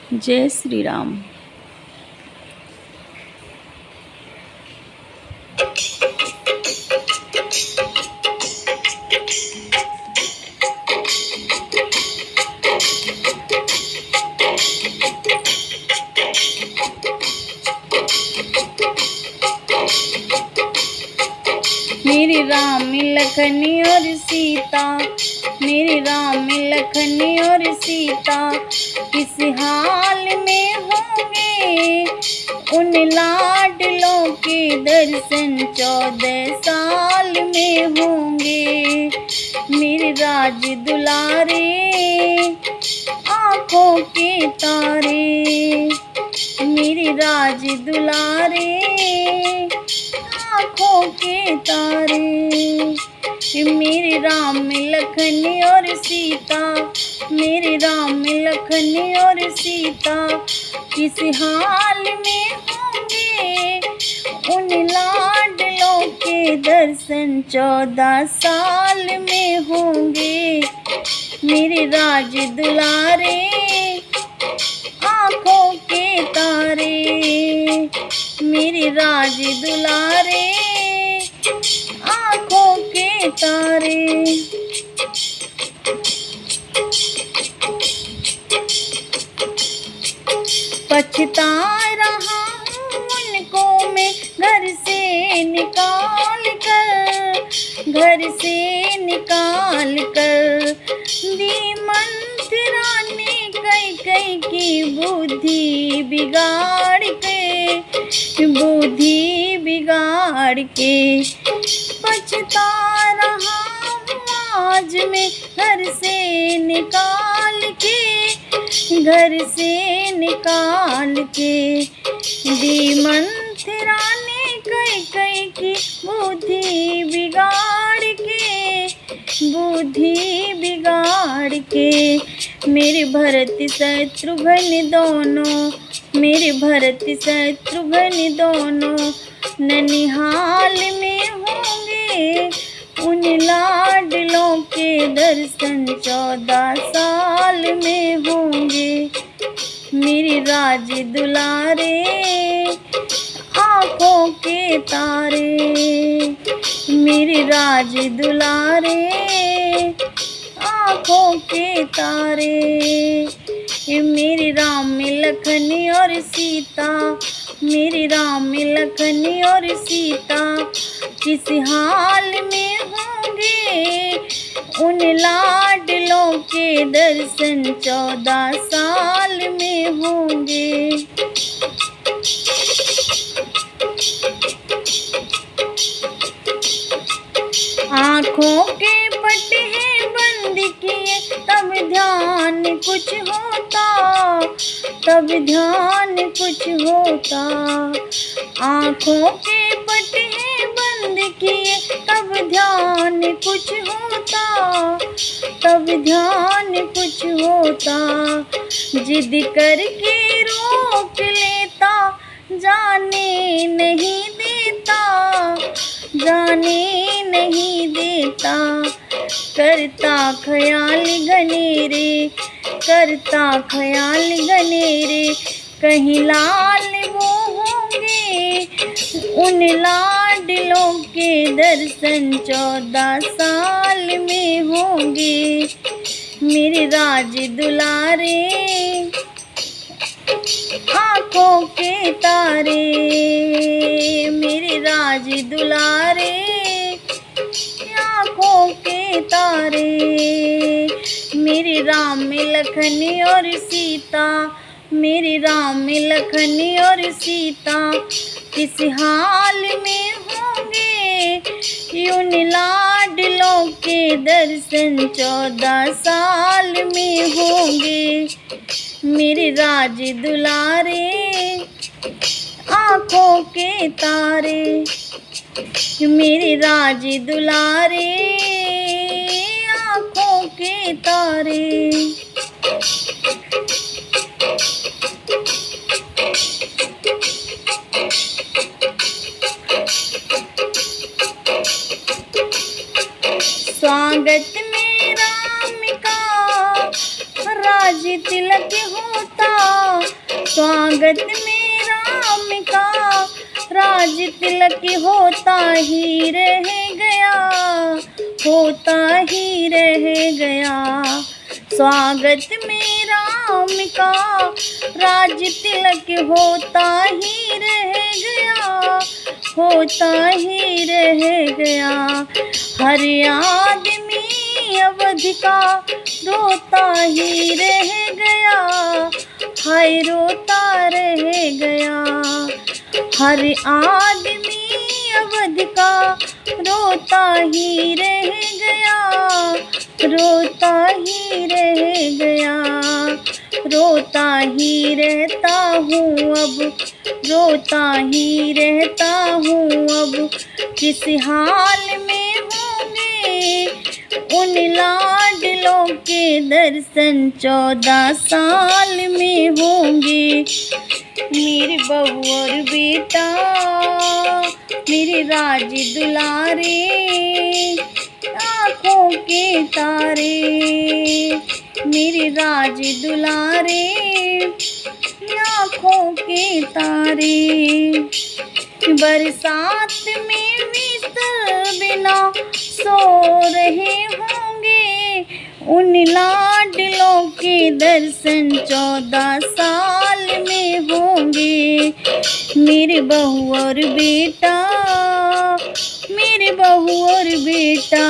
जय श्री राम। मेरे राम लखन और सीता, मेरे राम लखन और सीता किस हाल में होंगे। उन लाडलों के दर्शन 14 साल में होंगे। मेरे राज दुलारे आँखों के तारे, मेरे राज दुलारे आँखों के तारे। मेरे राम लखन और सीता, मेरे राम लखन और सीता किस हाल में होंगे। उन लाडलों के दर्शन 14 साल में होंगे। मेरे राज दुलारे आँखों के तारे, मेरे राज दुलारे आँखों के तारे। पछता रहा हूँ उनको मैं घर से निकाल कर, घर से निकाल कर। दी मंत्रा ने कई की बुद्धि बिगाड़ के, बुद्धि बिगाड़ के। पछता रहा हूँ आज मैं घर से निकाल के, घर से निकाल के। दी मंत्रा ने कई की बुद्धि बिगाड़ के, बुद्धि बिगाड़ के। मेरे भरत शत्रुघ्न दोनों, मेरे भरत शत्रुघ्न दोनों ननिहाल में होंगे। उन लाडलों के दर्शन 14 साल में होंगे। मेरे राज दुलारे आँखों के तारे, मेरे राज दुलारे आँखों के तारे। मेरे राम लखन और सीता, मेरे राम लखन और सीता किस हाल में होंगे। उन लाडलों के दर्शन 14 साल में होंगे। आँखों के पट्टे बंद किए तब ध्यान कुछ होता, तब ध्यान कुछ होता। आँखों के पट्टे बंद किए तब ध्यान कुछ होता, तब ध्यान कुछ होता। जिद करके रोक लेता जाने नहीं देता, जाने नहीं देता। करता ख्याल घनेरे, करता ख्याल घनेरे। कहीं लाल वो होंगे। उन लाडलों के दर्शन 14 साल में होंगे। मेरे राज दुलारे आँखों के तारे, मेरे राज दुलारे आँखों के तारे। मेरे राम लखन और सीता, मेरे राम लखन और सीता किस हाल में होंगे। उन लाडलों के दर्शन 14 साल में होंगे। मेरे राज दुलारे आँखों के तारे, मेरे राज दुलारे आँखों के तारे। स्वागत में राम का राज तिलक होता, स्वागत में राम का राज तिलक होता ही रह गया, होता ही रह गया। स्वागत में राम का राज तिलक होता ही रह गया, होता ही रह गया। हर आदमी अवध का रोता ही रह गया, हाय रोता रह गया। हर आदमी अवध का रोता ही रह गया, रोता ही रह गया। रोता ही रहता हूँ अब, रोता ही रहता हूँ अब। किस हाल में होंगे उन लाडलों के दर्शन 14 साल में होंगे। मेरे बहू और बेटा मेरे राज दुलारे, आँखों के तारे मेरे राज दुलारे, आँखों के तारे। बरसात में बिस्तर बिना सो रहे होंगे, उन लाडलों के दर्शन 14 साल में होंगे। मेरे बहू और बेटा, मेरे बहू और बेटा।